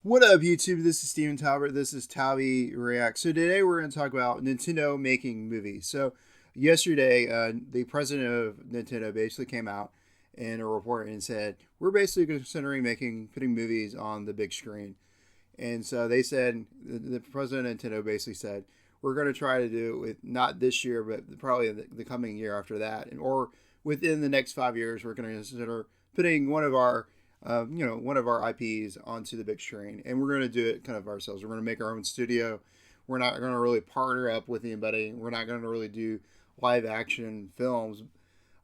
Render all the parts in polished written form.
What up, YouTube? This is Steven Talbert. This is Talby React. So today we're going to talk about Nintendo making movies. So yesterday, the president of Nintendo basically came out in a report and said we're basically considering putting movies on the big screen. And so they said the president of Nintendo basically said we're going to try to do it with not this year, but probably the coming year after that, or within the next 5 years, we're going to consider putting one of our IPs onto the big screen, and we're going to do it kind of ourselves. We're going to make our own studio. We're not going to really partner up with anybody. We're not going to really do live action films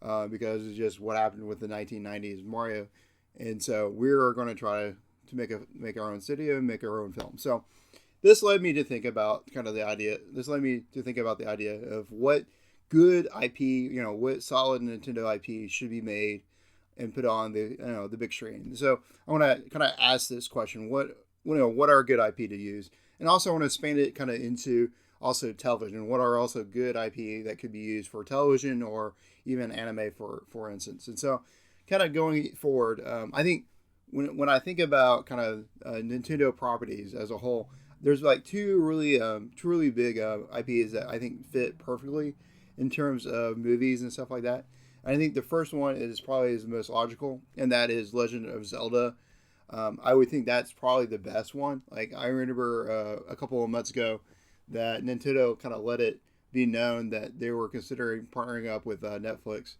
because it's just what happened with the 1990s Mario, and so we're going to try to make our own studio and make our own film. So this led me to think about kind of the idea. This led me to think about the idea of what good IP, what solid Nintendo IP should be made and put on the big screen. So I want to kind of ask this question: what are good IP to use? And also I want to expand it kind of into also television. What are also good IP that could be used for television or even anime, for instance? And so kind of going forward, I think when I think about kind of Nintendo properties as a whole, there's like two really big IPs that I think fit perfectly in terms of movies and stuff like that. I think the first one is probably the most logical, and that is Legend of Zelda. I would think that's probably the best one. Like I remember a couple of months ago that Nintendo kind of let it be known that they were considering partnering up with Netflix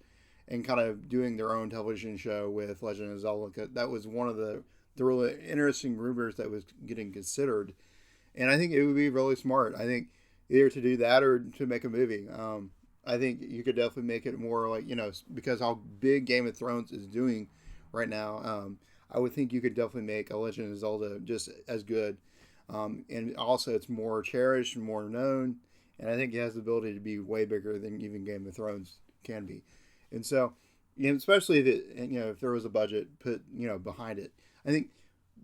and kind of doing their own television show with Legend of Zelda. That was one of the really interesting rumors that was getting considered, and I think it would be really smart. I think either to do that or to make a movie. I think you could definitely make it more like, because how big Game of Thrones is doing right now. I would think you could definitely make a Legend of Zelda just as good. And also, it's more cherished and more known. And I think it has the ability to be way bigger than even Game of Thrones can be. And so, especially if there was a budget put, behind it. I think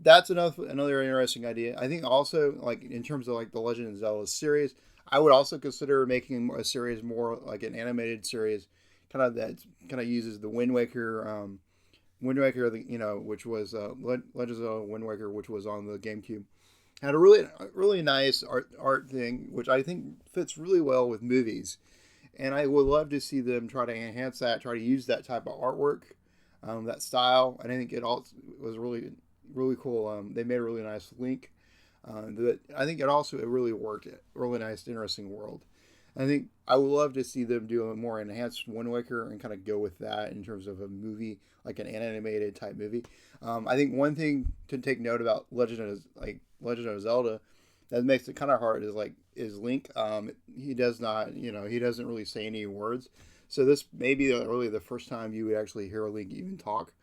that's another interesting idea. I think also, like, in terms of like the Legend of Zelda series, I would also consider making a series more like an animated series, kind of uses the Wind Waker, which was Legend of Zelda Wind Waker, which was on the GameCube. Had a really nice art thing, which I think fits really well with movies, and I would love to see them try to enhance that, try to use that type of artwork, that style, and I think it also was really cool. They made a really nice link. But I think it also really worked. Really nice, interesting world. I think I would love to see them do a more enhanced Wind Waker and kind of go with that in terms of a movie, like an animated type movie. I think one thing to take note about Legend of Zelda that makes it kind of hard is Link. He does not, he doesn't really say any words. So this may be really the first time you would actually hear Link even talk,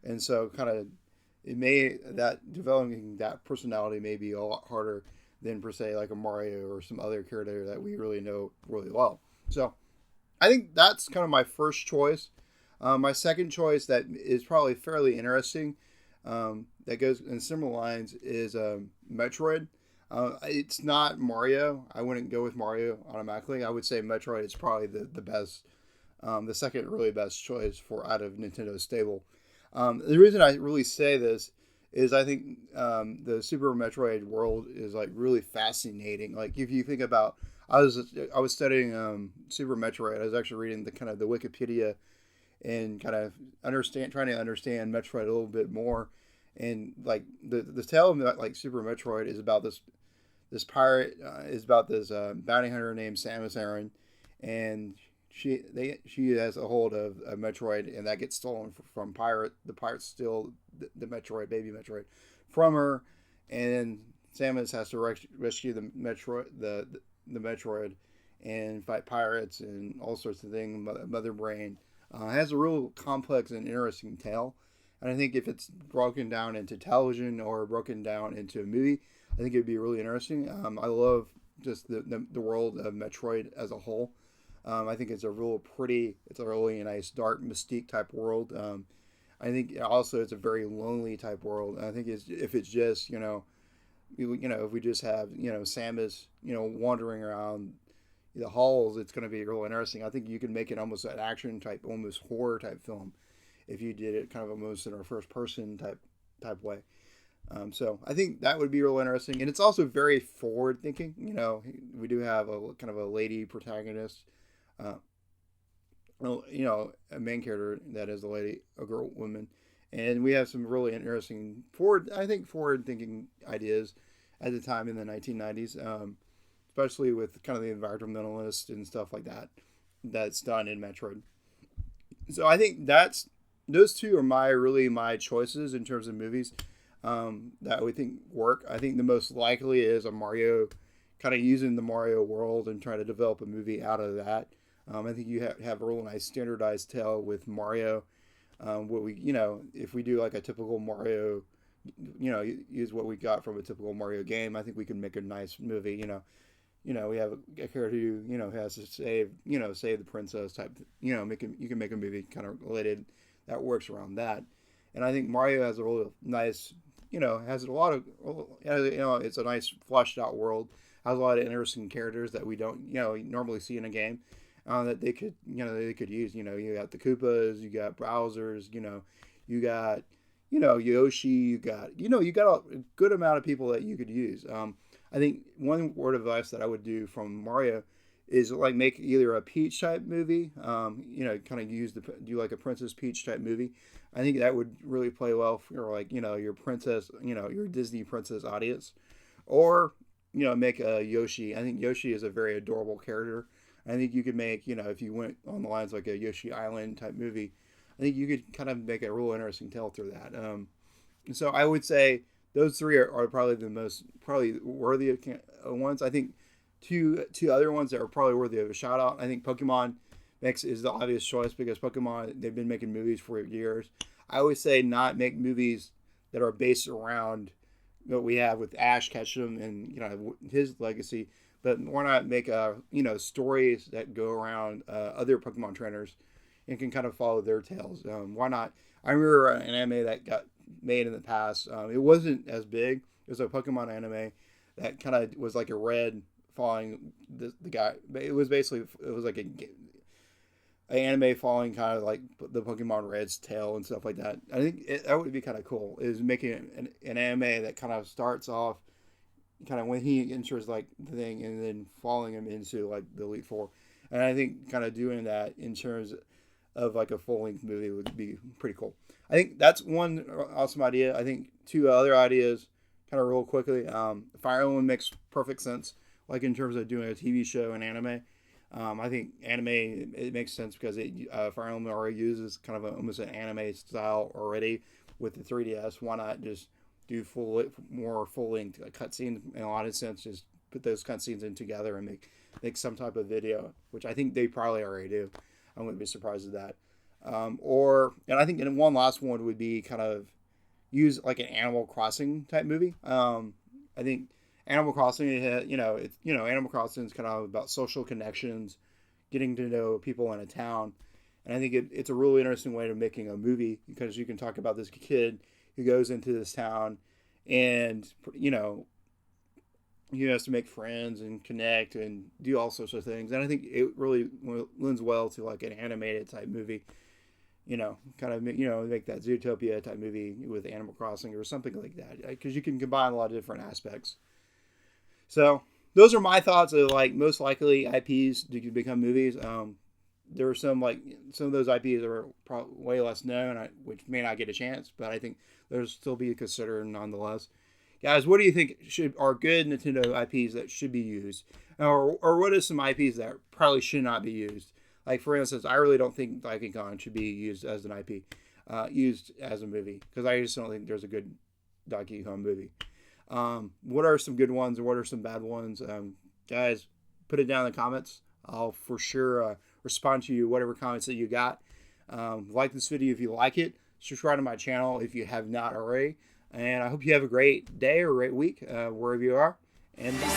and so kind of it may that developing that personality may be a lot harder than per se like a Mario or some other character that we really know really well. So I think that's kind of my first choice. My second choice that is probably fairly interesting, that goes in similar lines, is Metroid. It's not Mario. I wouldn't go with Mario automatically. I would say Metroid is probably the best, the second really best choice for out of Nintendo's stable. The reason I really say this is I think the Super Metroid world is like really fascinating. Like if you think about, I was studying Super Metroid. I was actually reading the Wikipedia and kind of trying to understand Metroid a little bit more. And like the tale of like Super Metroid is about this pirate, is about this bounty hunter named Samus Aran, and she has a hold of a Metroid, and that gets stolen from pirate. The pirates steal the Metroid, baby Metroid, from her, and Samus has to rescue the Metroid and fight pirates and all sorts of things. Mother Brain has a real complex and interesting tale, and I think if it's broken down into television or broken down into a movie, I think it'd be really interesting. I love just the world of Metroid as a whole. I think it's a really nice dark mystique type world. I think also it's a very lonely type world. And I think if it's just if we just have Samus wandering around the halls, it's going to be real interesting. I think you can make it almost an action type, almost horror type film, if you did it kind of almost in a first person type way. So I think that would be real interesting, and it's also very forward thinking. We do have a kind of a lady protagonist, uh, a main character that is a lady, a girl, woman, and we have some really interesting forward thinking ideas at the time in the 1990s, especially with kind of the environmentalist and stuff like that that's done in Metroid. So I think those two are my choices in terms of movies that we think work. I think the most likely is a Mario, kind of using the Mario world and trying to develop a movie out of that. I think you have a real nice standardized tale with Mario. If we do like a typical Mario, use what we got from a typical Mario game, I think we can make a nice movie. We have a character who has to save the princess type. You can make a movie kind of related that works around that. And I think Mario has a really nice, has a lot of, it's a nice fleshed out world. Has a lot of interesting characters that we don't, normally see in a game. That they could use. You got the Koopas, you got Browsers, you got, Yoshi, you got a good amount of people that you could use. I think one word of advice that I would do from Mario is like make either a Peach type movie, kind of do like a Princess Peach type movie. I think that would really play well for like, your princess, your Disney princess audience, or, make a Yoshi. I think Yoshi is a very adorable character. I think you could make, if you went on the lines like a Yoshi Island type movie, I think you could kind of make a real interesting tale through that. So I would say those three are probably the most worthy of ones. I think two other ones that are probably worthy of a shout out. I think Pokemon is the obvious choice because Pokemon, they've been making movies for years. I always say not make movies that are based around what we have with Ash Ketchum and his legacy, but why not make stories that go around other Pokemon trainers and can kind of follow their tales? Why not? I remember an anime that got made in the past. It wasn't as big. It was a Pokemon anime that kind of was like a red following the guy. It was like an anime following kind of like the Pokemon Red's tail and stuff like that. I think that would be kind of cool. Is making an anime that kind of starts off kind of when he enters like the thing and then following him into like the Elite Four. And I think kind of doing that in terms of like a full length movie would be pretty cool. I think that's one awesome idea. I think two other ideas kind of real quickly. Fire Emblem makes perfect sense, like in terms of doing a TV show and anime. I think anime, it makes sense because Fire Emblem already uses kind of almost an anime style already with the 3DS. Why not just do more full length cutscenes? In a lot of sense, just put those cutscenes in together and make some type of video, which I think they probably already do. I wouldn't be surprised at that. And I think one last one would be kind of use like an Animal Crossing type movie. I think Animal Crossing, Animal Crossing is kind of about social connections, getting to know people in a town. And I think it's a really interesting way of making a movie because you can talk about this kid who goes into this town and, he has to make friends and connect and do all sorts of things. And I think it really lends well to like an animated type movie, make that Zootopia type movie with Animal Crossing or something like that. Because you can combine a lot of different aspects. So those are my thoughts of like most likely IPs to become movies. There are some of those IPs that are probably way less known, which may not get a chance, but I think there'll still be considered nonetheless. Guys, what do you think are good Nintendo IPs that should be used? Or what are some IPs that probably should not be used? Like, for instance, I really don't think Donkey Kong should be used as an IP, used as a movie, because I just don't think there's a good Donkey Kong movie. What are some good ones and what are some bad ones? Guys, put it down in the comments. I'll for sure respond to you, whatever comments that you got. Like this video if you like it. Subscribe to my channel if you have not already. And I hope you have a great day or a great week, wherever you are. And bye.